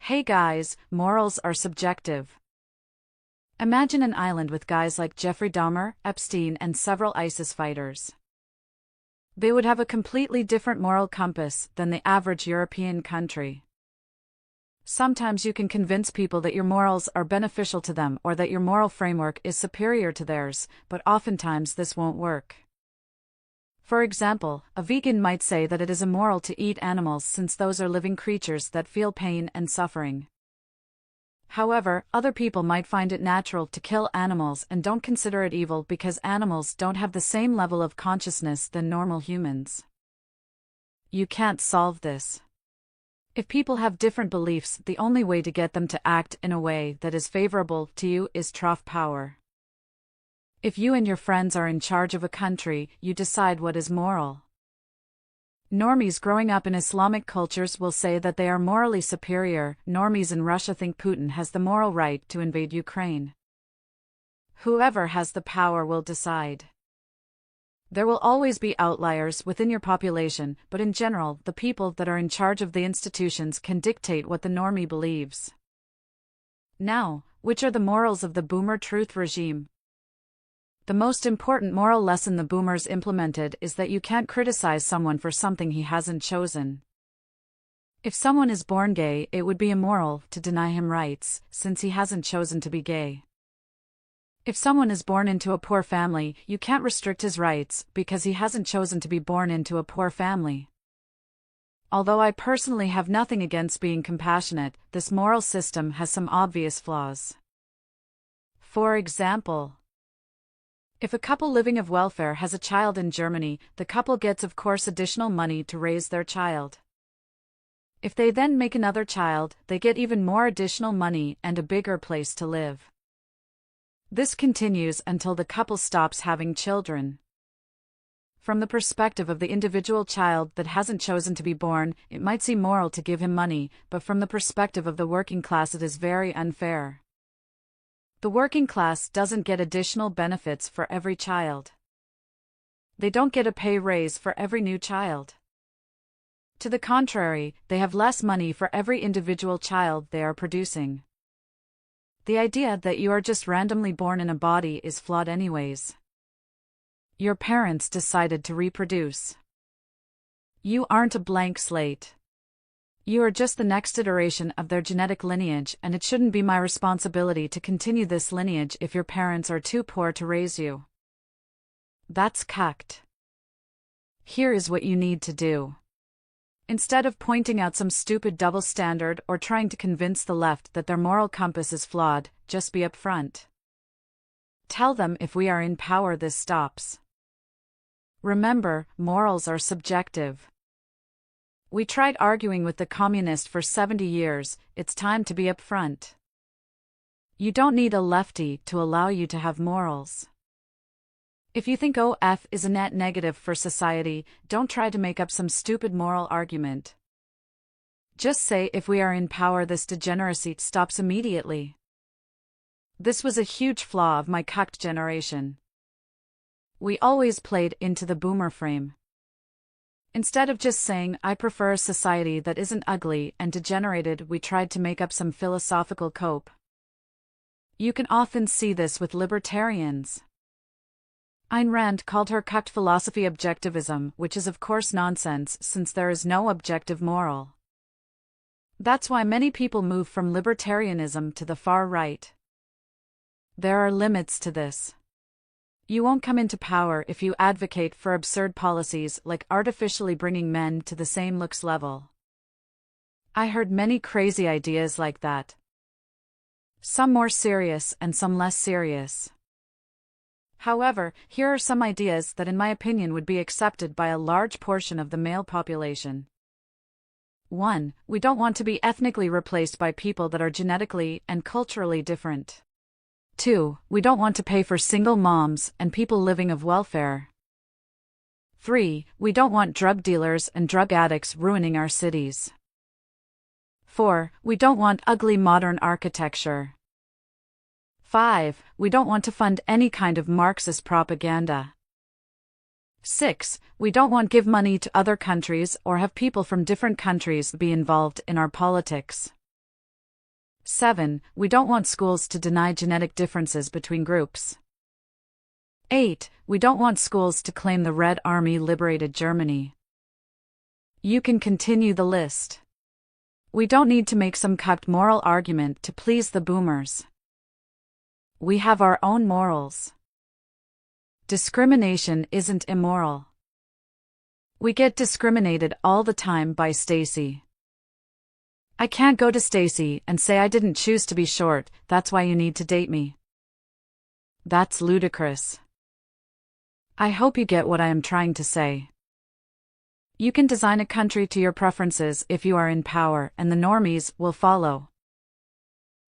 Hey guys, morals are subjective. Imagine an island with guys like Jeffrey Dahmer, Epstein, and several ISIS fighters. They would have a completely different moral compass than the average European country. Sometimes you can convince people that your morals are beneficial to them or that your moral framework is superior to theirs, but oftentimes this won't work. For example, a vegan might say that it is immoral to eat animals since those are living creatures that feel pain and suffering. However, other people might find it natural to kill animals and don't consider it evil because animals don't have the same level of consciousness than normal humans. You can't solve this. If people have different beliefs, the only way to get them to act in a way that is favorable to you is trough power. If you and your friends are in charge of a country, you decide what is moral. Normies growing up in Islamic cultures will say that they are morally superior. Normies in Russia think Putin has the moral right to invade Ukraine. Whoever has the power will decide. There will always be outliers within your population, but in general, the people that are in charge of the institutions can dictate what the normie believes. Now, which are the morals of the boomer truth regime? The most important moral lesson the boomers implemented is that you can't criticize someone for something he hasn't chosen. If someone is born gay, it would be immoral to deny him rights, since he hasn't chosen to be gay. If someone is born into a poor family, you can't restrict his rights, because he hasn't chosen to be born into a poor family. Although I personally have nothing against being compassionate, this moral system has some obvious flaws. For example, if a couple living of welfare has a child in Germany, the couple gets of course additional money to raise their child. If they then make another child, they get even more additional money and a bigger place to live. This continues until the couple stops having children. From the perspective of the individual child that hasn't chosen to be born, it might seem moral to give him money, but from the perspective of the working class it is very unfair. The working class doesn't get additional benefits for every child. They don't get a pay raise for every new child. To the contrary, they have less money for every individual child they are producing. The idea that you are just randomly born in a body is flawed anyways. Your parents decided to reproduce. You aren't a blank slate. You are just the next iteration of their genetic lineage, and it shouldn't be my responsibility to continue this lineage if your parents are too poor to raise you. That's cucked. Here is what you need to do. Instead of pointing out some stupid double standard or trying to convince the left that their moral compass is flawed, just be upfront. Tell them if we are in power this stops. Remember, morals are subjective. We tried arguing with the communist for 70 years, it's time to be upfront. You don't need a lefty to allow you to have morals. If you think OF is a net negative for society, don't try to make up some stupid moral argument. Just say if we are in power this degeneracy stops immediately. This was a huge flaw of my cucked generation. We always played into the boomer frame. Instead of just saying, I prefer a society that isn't ugly and degenerated, we tried to make up some philosophical cope. You can often see this with libertarians. Ayn Rand called her cucked philosophy objectivism, which is of course nonsense since there is no objective moral. That's why many people move from libertarianism to the far right. There are limits to this. You won't come into power if you advocate for absurd policies like artificially bringing men to the same looks level. I heard many crazy ideas like that. Some more serious and some less serious. However, here are some ideas that in my opinion would be accepted by a large portion of the male population. 1. We don't want to be ethnically replaced by people that are genetically and culturally different. 2. We don't want to pay for single moms and people living of welfare. 3. We don't want drug dealers and drug addicts ruining our cities. 4. We don't want ugly modern architecture. 5. We don't want to fund any kind of Marxist propaganda. 6. We don't want to give money to other countries or have people from different countries be involved in our politics. 7. We don't want schools to deny genetic differences between groups. 8. We don't want schools to claim the Red Army liberated Germany. You can continue the list. We don't need to make some cupped moral argument to please the boomers. We have our own morals. Discrimination isn't immoral. We get discriminated all the time by Stacy. I can't go to Stacy and say I didn't choose to be short, that's why you need to date me. That's ludicrous. I hope you get what I am trying to say. You can design a country to your preferences if you are in power, and the normies will follow.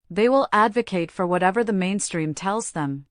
They will advocate for whatever the mainstream tells them.